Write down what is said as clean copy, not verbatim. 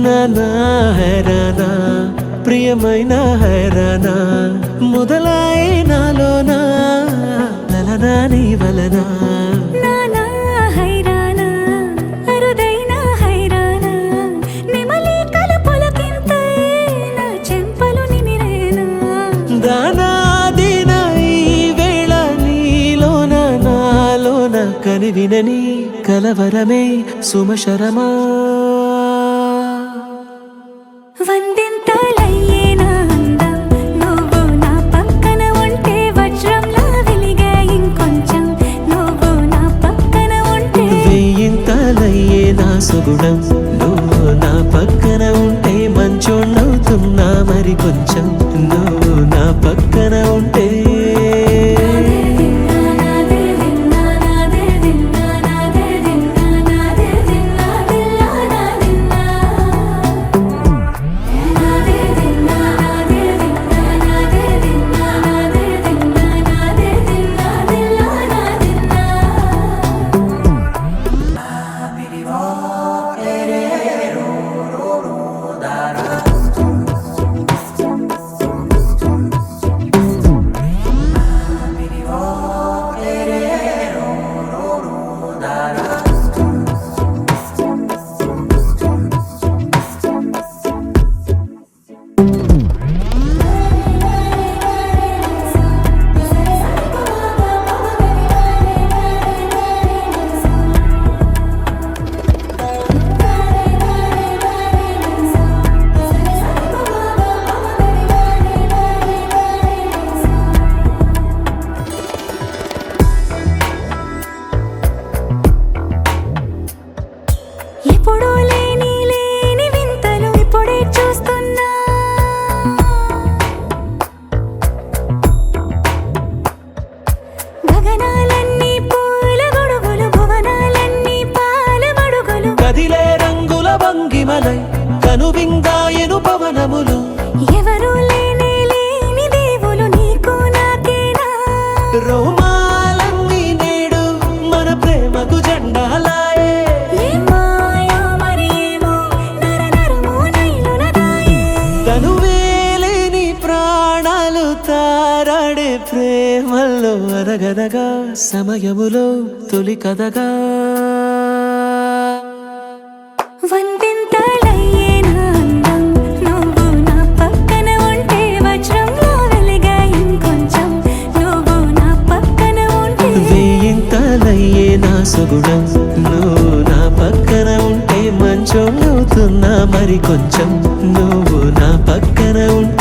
నానా హైరానా ప్రియమైన హైరానా మొదలై నాలోనా లలనా నీ వలనా నానా హైరానా అరుదైన హైరానా నెమలి కలుపులకింతై నా చెంపలు నిమిరేనా దానాదిన ఈ వేళ నీలోన నాలోన కనివినని కలవరమే సుమశరమా వందింతలయ్యేనా అందం నువ్వు నా పక్కన ఉంటే వజ్రంలా వెలిగే ఇంకొంచెం నువ్వు నా పక్కన ఉంటే వెయ్యింతలయ్యే నా సుగుణం నువ్వు నా పక్కన ఉంటే మంచోణ్ణవుతున్నా మరి కొంచెం నువ్వు నా పక్కన ఉంటే ఎప్పుడూ లేని వింతలు ఇప్పుడే చూస్తున్నా గగనాలన్నీ పూల గొడుగులు భువనాలన్నీ పాల మడుగులు కదిలే రంగుల భంగిమలై కనువిందాయను పవనములు ఎవరూ లేని దేవులు నీకు నాకేనా రోమాలన్నీ నేడు మన ప్రేమకు జెండాలాయే ఏమాయో మరి ఏమో నరనరమో నైలునదాయే తనువేలేని ప్రాణాలు తారాడే ప్రేమల్లో అనగనగా సమయములో తొలి కథగా వందింతలయ్యేనా అందం నువ్వు నా పక్కన ఉంటే వజ్రంలా వెలిగే ఇంకొంచెం నువ్వు నా పక్కన ఉంటే వెయ్యింతలయ్యే నా సుగుణం నువ్వు నా పక్కన ఉంటే మంచోణ్ణవుతున్నా మరి కొంచెం నువ్వు నా పక్కన ఉంటే